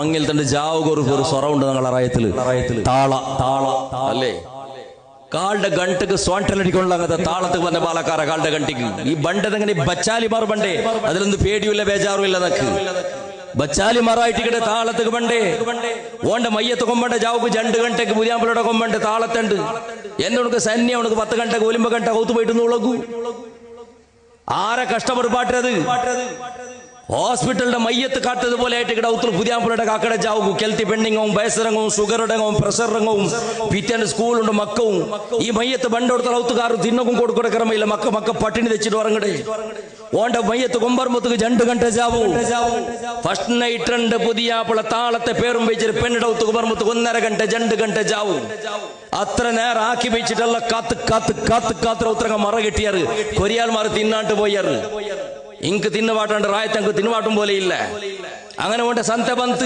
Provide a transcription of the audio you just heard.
മങ്ങിൽ തന്റെ ജാവുകൊരു ഒരു സ്വറമുണ്ട് ഞങ്ങളെ റയത്തില് താള താള അല്ലേ കാളുടെ ഗണ്ടക്ക് സ്വാണ്ടലടിക്കൊള്ള അങ്ങനത്തെ താളത്ത് വന്ന പാലക്കാര കാളുടെ ഗണ്ടിക്ക് ഈ ബണ്ടെങ്ങനെ ബച്ചാലിമാർ ബണ്ടേ അതിലൊന്നും പേടിയില്ല ബേജാറും ഇല്ല നക്ക് ബച്ചാലിമാറായിട്ട് താളത്തേക്ക് ബണ്ടേ ഓണ്ട മയ്യത്ത് കൊമ്പണ്ട ജാവുക്ക് 2 ഗಂಟೆക്ക് പുതിയാമ്പളുടെ കൊമ്പണ്ട് താളത്തുണ്ട് എന്നെ ഉനക്ക് സന്യ ഉനക്ക് 10 ഗಂಟೆക്ക് ഒലിമ്പ ഗಂಟ കൗത്ത് പോയിട്ട് ഉളകൂ ആരെ കഷ്ടപ്പെട്ട് പാട്ടത് ഹോസ്പിറ്റലിന്റെ മയ്യത്ത് കാട്ടതുപോലെ ആയിട്ട് ഇവിടെ ഉത്തര പുതിയാമ്പളുടെ കാക്കട ജാവുകു കെൽത്തി പെണ്ണിങ്ങവും ബയസരങ്ങവും ഷുഗറുടങ്ങവും പ്രഷറിങ്ങവും പിറ്റേന്ന് സ്കൂളുണ്ട് മക്കവും ഈ മയ്യത്ത് ബണ്ടോടുത്ത ഔത്തുകാർ തിന്നക്കും കൊടുക്കുന്ന ക്രമയില്ല മക്ക പട്ടിണി തെച്ചിട്ട് ഉറങ്ങടേ ഓണ്ട മയ്യത്ത് കൊമ്പർമത്തുക്ക് 2 ഗಂಟೆ ജാവു ഫസ്റ്റ് നൈറ്റ് 2 പുതിയാപ്പള താളത്തെ പേരും വെച്ചിട്ട് പെണ്ണിടെ ഔത്ത് കൊമ്പർമത്തുക്ക് 1.5 ഗಂಟೆ 2 ഗಂಟೆ ജാവു അത്ര നേരം ആക്കി വെച്ചിട്ടല്ല കാത്ത് ഉത്തരങ്ങ മറ കെട്ടിയാറ് കൊരിയാൽമാർ തിന്നാണ്ട് പോയാറ് ഇങ്ക് തിന്നുപാട്ടുണ്ട് റായത്തങ്ക് തിന്നുപാട്ടും പോലെ ഇല്ല അങ്ങനെ കൊണ്ട് സന്ത ബന്ത്